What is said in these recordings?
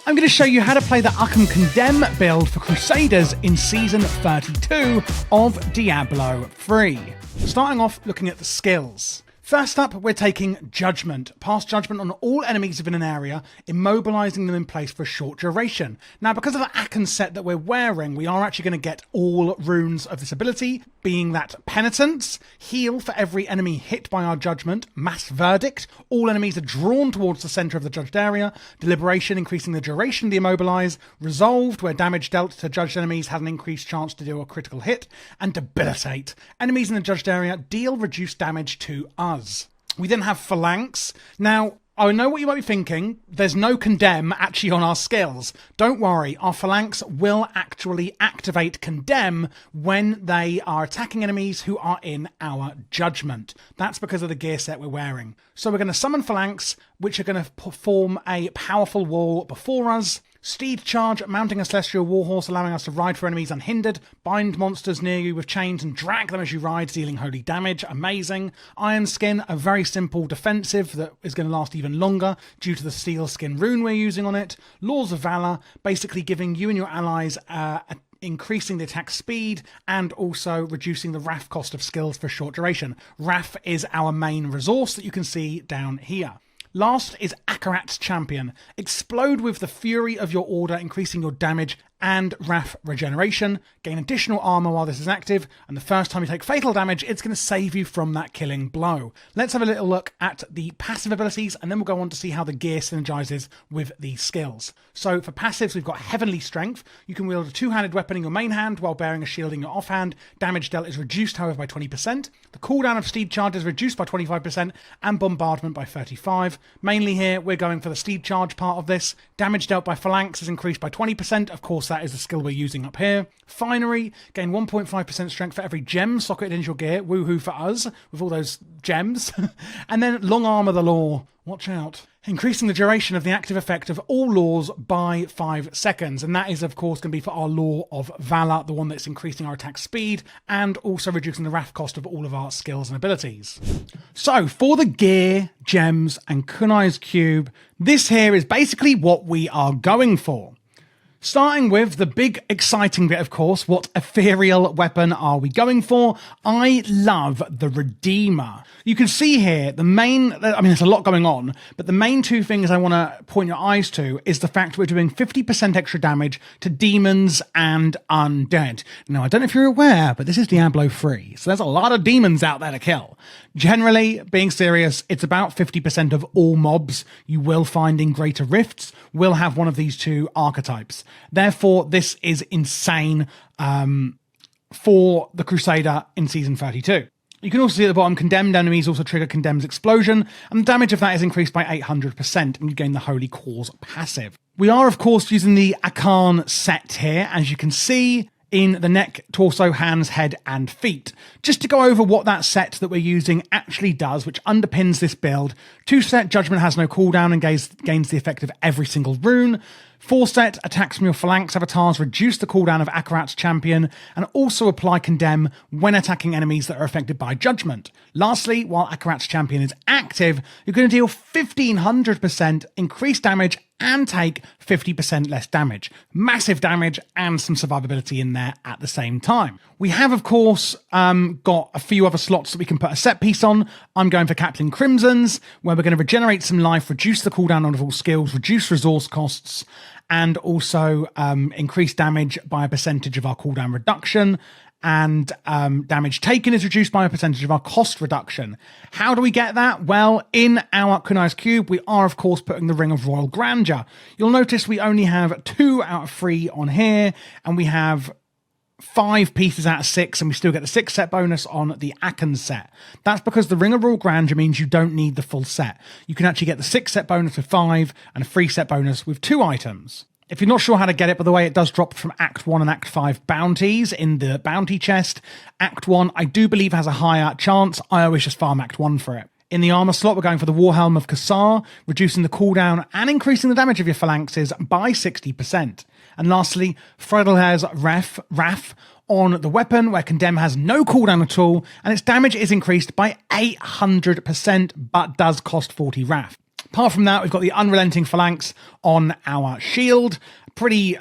I'm going to show you how to play the Akkhans Condemn build for Crusaders in Season 32 of Diablo 3. Starting off looking at the skills. First up, we're taking Judgement. Pass Judgement on all enemies within an area, immobilizing them in place for a short duration. Now, because of the Akkhans set that we're wearing, we are actually going to get all runes of this ability, being that Penitence, Heal for every enemy hit by our Judgement, Mass Verdict, all enemies are drawn towards the center of the judged area, Deliberation, increasing the duration of the immobilize, Resolved, where damage dealt to judged enemies has an increased chance to do a critical hit, and Debilitate. Enemies in the judged area deal reduced damage to us. We then have Phalanx. Now, I know what you might be thinking. There's no Condemn actually on our skills. Don't worry, our Phalanx will actually activate Condemn when they are attacking enemies who are in our Judgement. That's because of the gear set we're wearing. So we're going to summon Phalanx, which are going to form a powerful wall before us. Steed Charge, mounting a celestial warhorse, allowing us to ride for enemies unhindered, bind monsters near you with chains and drag them as you ride, dealing holy damage. Amazing. Iron Skin, a very simple defensive that is going to last even longer due to the steel skin rune we're using on it. Laws of Valor, basically giving you and your allies increasing the attack speed and also reducing the Wrath cost of skills for a short duration. Wrath is our main resource that you can see down here. Last is Akkhans Champion. Explode with the fury of your order, increasing your damage and Wrath regeneration. Gain additional armor while this is active, and the first time you take fatal damage, it's going to save you from that killing blow. Let's have a little look at the passive abilities, and then we'll go on to see how the gear synergizes with these skills. So for passives, we've got Heavenly Strength. You can wield a two-handed weapon in your main hand while bearing a shield in your offhand. Damage dealt is reduced, however, by 20%. The cooldown of Steed Charge is reduced by 25%, and Bombardment by 35%. Mainly here, we're going for the Steed Charge part of this. Damage dealt by Phalanx is increased by 20%. Of course, that is the skill we're using up here. Finery, gain 1.5% strength for every gem socketed into your gear. Woohoo for us, with all those gems. And then Long Arm of the Law. Watch out. Increasing the duration of the active effect of all laws by 5 seconds. And that is, of course, going to be for our Law of Valor, the one that's increasing our attack speed and also reducing the Wrath cost of all of our skills and abilities. So, for the gear, gems, and Kunai's Cube, this here is basically what we are going for. Starting with the big exciting bit, of course, what ethereal weapon are we going for? I love the Redeemer. You can see here the main, there's a lot going on, but the main two things I want to point your eyes to is the fact we're doing 50% extra damage to demons and undead. Now, I don't know if you're aware, but this is Diablo 3, so there's a lot of demons out there to kill. Generally, being serious, it's about 50% of all mobs you will find in Greater Rifts will have one of these two archetypes. Therefore, this is insane for the Crusader in Season 32. You can also see at the bottom, condemned enemies also trigger Condemn's explosion, and the damage of that is increased by 800%, and you gain the Holy Cause passive. We are, of course, using the Akkhans set here, as you can see, in the neck, torso, hands, head, and feet. Just to go over what that set that we're using actually does, which underpins this build. 2-set, Judgement has no cooldown and gains the effect of every single rune. 4-set, attacks from your Phalanx avatars reduce the cooldown of Akkhans Champion and also apply Condemn when attacking enemies that are affected by Judgement. Lastly, while Akkhans Champion is active, you're going to deal 1500% increased damage and take 50% less damage. Massive damage and some survivability in there at the same time. We have, of course, got a few other slots that we can put a set piece on. I'm going for Captain Crimson's, where we're going to regenerate some life, reduce the cooldown on all skills, reduce resource costs, and also increase damage by a percentage of our cooldown reduction. And damage taken is reduced by a percentage of our cost reduction. How do we get that? Well, in our Kunai's Cube, we are, of course, putting the Ring of Royal Grandeur. You'll notice we only have 2 out of 3 on here, and we have 5 pieces out of 6, and we still get the 6 set bonus on the Akkhans set. That's because the Ring of Royal Grandeur means you don't need the full set. You can actually get the 6 set bonus with 5, and a 3 set bonus with 2 items. If you're not sure how to get it, by the way, it does drop from Act 1 and Act 5 bounties in the bounty chest. Act 1, I do believe, has a higher chance. I always just farm Act 1 for it. In the armor slot, we're going for the Warhelm of Cassar, reducing the cooldown and increasing the damage of your phalanxes by 60%. And lastly, Friedhel's Wrath on the weapon, where Condemn has no cooldown at all, and its damage is increased by 800%, but does cost 40 Wrath. Apart from that, we've got the unrelenting phalanx on our shield. Pretty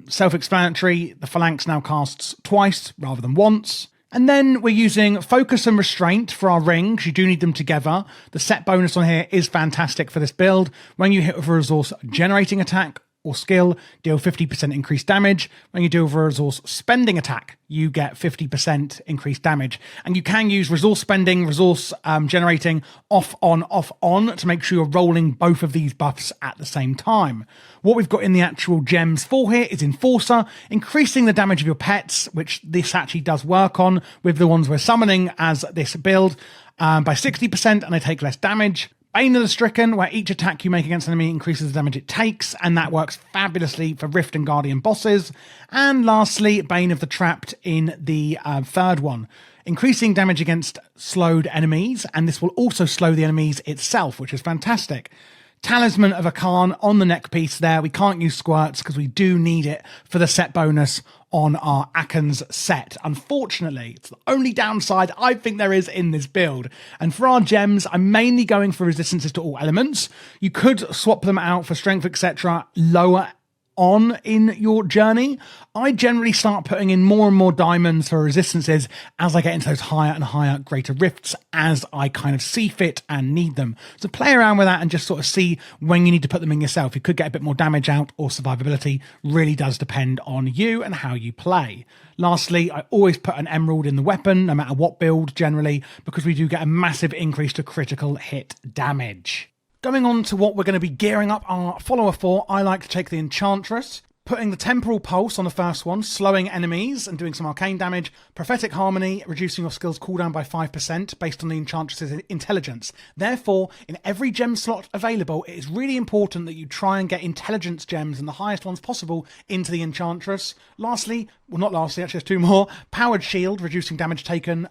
self-explanatory. The phalanx now casts twice rather than once. And then we're using focus and restraint for our rings. You do need them together. The set bonus on here is fantastic for this build. When you hit with a resource generating attack or skill, deal 50% increased damage. When you do with a resource spending attack, you get 50% increased damage. And you can use resource spending, resource generating off, on to make sure you're rolling both of these buffs at the same time. What we've got in the actual gems for here is Enforcer, increasing the damage of your pets, which this actually does work on with the ones we're summoning as this build by 60%, and they take less damage. Bane of the Stricken, where each attack you make against an enemy increases the damage it takes, and that works fabulously for Rift and Guardian bosses. And lastly, Bane of the Trapped in the third one, increasing damage against slowed enemies, and this will also slow the enemies itself, which is fantastic. Talisman of Akhan on the neck piece there. We can't use squirts because we do need it for the set bonus on our Akkhans set. Unfortunately, it's the only downside I think there is in this build. And for our gems, I'm mainly going for resistances to all elements. You could swap them out for strength, etc. lower on in your journey. I generally start putting in more and more diamonds for resistances as I get into those higher and higher greater rifts as I kind of see fit and need them. So play around with that and just sort of see when you need to put them in yourself. You could get a bit more damage out, or survivability really does depend on you and how you play. Lastly, I always put an emerald in the weapon, no matter what build generally, because we do get a massive increase to critical hit damage. Going on to what we're going to be gearing up our follower for, I like to take the Enchantress, putting the Temporal Pulse on the first one, slowing enemies and doing some arcane damage. Prophetic Harmony, reducing your skill's cooldown by 5% based on the Enchantress's intelligence. Therefore, in every gem slot available, it is really important that you try and get intelligence gems and the highest ones possible into the Enchantress. Lastly, well, not lastly, actually there's two more. Powered Shield, reducing damage taken,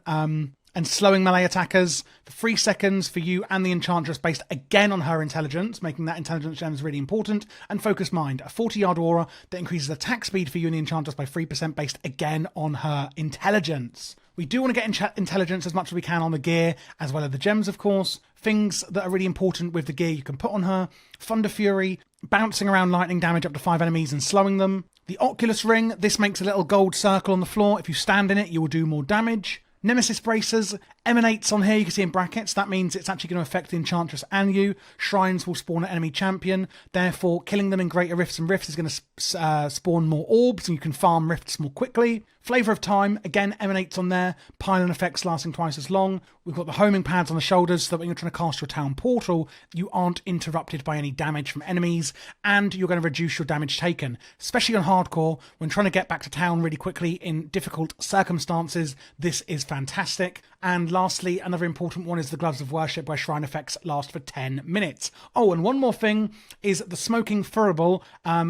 and slowing melee attackers for 3 seconds for you and the Enchantress, based again on her intelligence, making that intelligence gems really important. And Focus Mind, a 40-yard aura that increases attack speed for you and the Enchantress by 3%, based again on her intelligence. We do want to get intelligence as much as we can on the gear, as well as the gems, of course. Things that are really important with the gear you can put on her: Thunder Fury, bouncing around lightning damage up to 5 enemies and slowing them. The Oculus Ring, this makes a little gold circle on the floor. If you stand in it, you will do more damage. Nemesis Bracers, emanates on here, you can see in brackets. That means it's actually going to affect the Enchantress and you. Shrines will spawn an enemy champion. Therefore, killing them in greater rifts and rifts is going to spawn more orbs, and you can farm rifts more quickly. Flavor of Time, again, emanates on there. Pylon effects lasting twice as long. We've got the homing pads on the shoulders so that when you're trying to cast your town portal, you aren't interrupted by any damage from enemies, and you're going to reduce your damage taken, especially on hardcore. When trying to get back to town really quickly in difficult circumstances, this is fantastic. And lastly, another important one is the Gloves of Worship, where shrine effects last for 10 minutes. Oh, and one more thing is the Smoking Furable,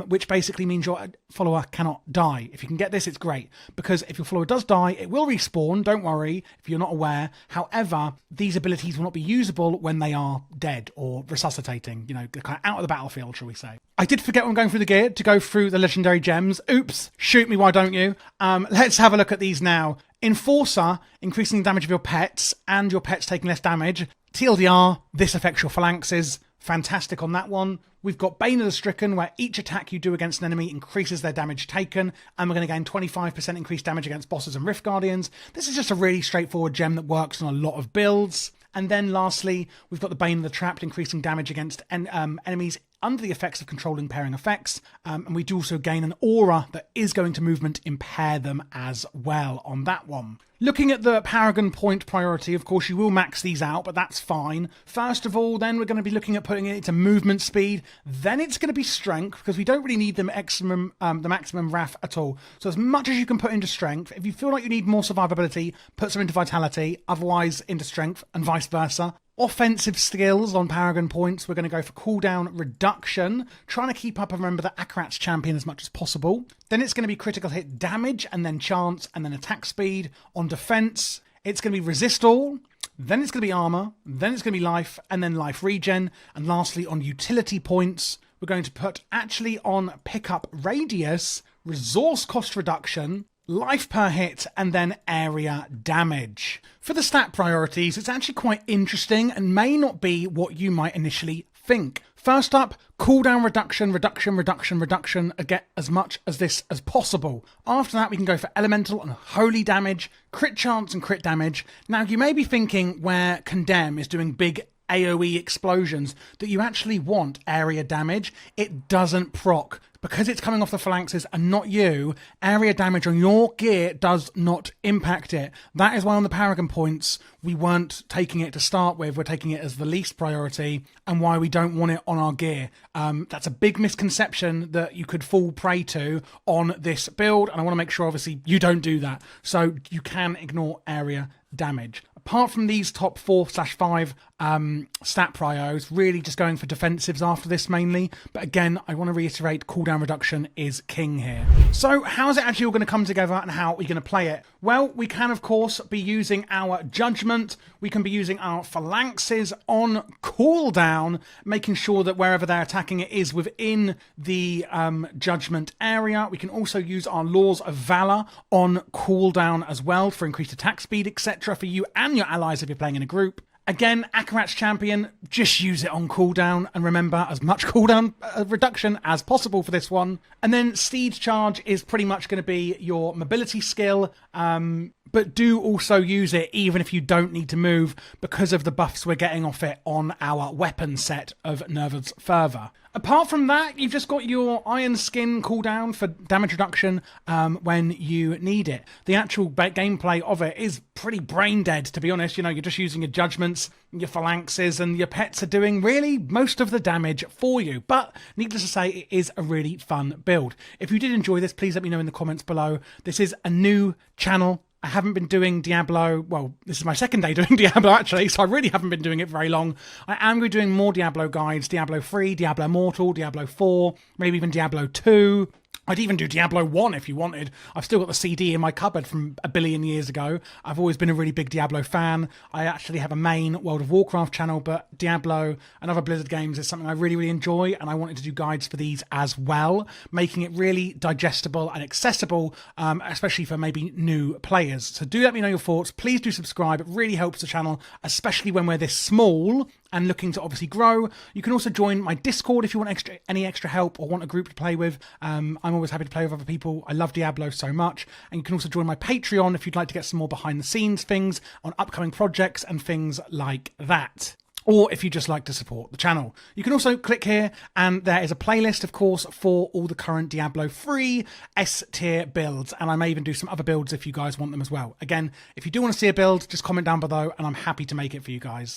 which basically means your follower cannot die. If you can get this, it's great, because if your follower does die, it will respawn, don't worry, if you're not aware. However, these abilities will not be usable when they are dead or resuscitating, you know, kind of out of the battlefield, shall we say. I did forget when going through the gear to go through the legendary gems. Oops, shoot me, why don't you? Let's have a look at these now. Enforcer, increasing the damage of your pets, and your pets taking less damage. TLDR, this affects your phalanxes. Fantastic on that one. We've got Bane of the Stricken, where each attack you do against an enemy increases their damage taken, and we're going to gain 25% increased damage against bosses and Rift Guardians. This is just a really straightforward gem that works on a lot of builds. And then lastly, we've got the Bane of the Trapped, increasing damage against enemies under the effects of controlling pairing effects. And we do also gain an aura that is going to movement impair them as well on that one. Looking at the Paragon point priority, of course, you will max these out, but that's fine. First of all, then we're going to be looking at putting it into movement speed. Then it's going to be strength, because we don't really need the maximum RAF at all. So as much as you can put into strength. If you feel like you need more survivability, put some into vitality, otherwise into strength, and vice versa. Offensive skills on Paragon points, we're going to go for cooldown reduction, trying to keep up and remember the Akrat's champion as much as possible. Then it's going to be critical hit damage, and then chance, and then attack speed. On defense, it's going to be resist all, then it's going to be armor, then it's going to be life, and then life regen. And lastly, on utility points, we're going to put actually on pickup radius, resource cost reduction, life per hit, and then area damage. For the stat priorities, it's actually quite interesting and may not be what you might initially think. First up, cooldown reduction, reduction, get as much as this as possible. After that, we can go for elemental and holy damage, crit chance and crit damage. Now, you may be thinking where Condemn is doing big AoE explosions that you actually want area damage. It doesn't proc. Because it's coming off the phalanxes and not you, area damage on your gear does not impact it. That is why on the Paragon points, we weren't taking it to start with. We're taking it as the least priority, and why we don't want it on our gear. That's a big misconception that you could fall prey to on this build, and I want to make sure, obviously, you don't do that. So you can ignore area damage. Apart from these top 4/5 stat prios, really just going for defensives after this mainly. But again, I want to reiterate, cooldown reduction is king here. So how is it actually all going to come together and how are we going to play it? Well, we can of course be using our judgement. We can be using our phalanxes on cooldown, making sure that wherever they're attacking it is within the judgement area. We can also use our laws of valor on cooldown as well for increased attack speed, etc. for you and your allies if you're playing in a group. Again, Akkhans champion, just use it on cooldown, and remember, as much cooldown reduction as possible for this one. And then Steed Charge is pretty much going to be your mobility skill, but do also use it even if you don't need to move because of the buffs we're getting off it on our weapon set of Nerva's Fervor. Apart from that, you've just got your Iron Skin cooldown for damage reduction when you need it. The actual gameplay of it is pretty brain dead, to be honest. You know, you're just using your judgments, your phalanxes, and your pets are doing really most of the damage for you. But needless to say, it is a really fun build. If you did enjoy this, please let me know in the comments below. This is a new channel. I haven't been doing Diablo, well, this is my second day doing Diablo actually, so I really haven't been doing it very long. I am going to be doing more Diablo guides, Diablo 3, Diablo Immortal, Diablo 4, maybe even Diablo 2. I'd even do Diablo 1 if you wanted. I've still got the CD in my cupboard from a billion years ago. I've always been a really big Diablo fan. I actually have a main World of Warcraft channel, but Diablo and other Blizzard games is something I really, really enjoy, and I wanted to do guides for these as well, making it really digestible and accessible, especially for maybe new players. So do let me know your thoughts. Please do subscribe. It really helps the channel, especially when we're this small and looking to obviously grow. You can also join my Discord if you want any extra help or want a group to play with. I'm always happy to play with other people. I love Diablo so much. And you can also join my Patreon if you'd like to get some more behind the scenes things on upcoming projects and things like that. Or if you just like to support the channel. You can also click here and there is a playlist, of course, for all the current Diablo 3 S-tier builds. And I may even do some other builds if you guys want them as well. Again, if you do want to see a build, just comment down below and I'm happy to make it for you guys.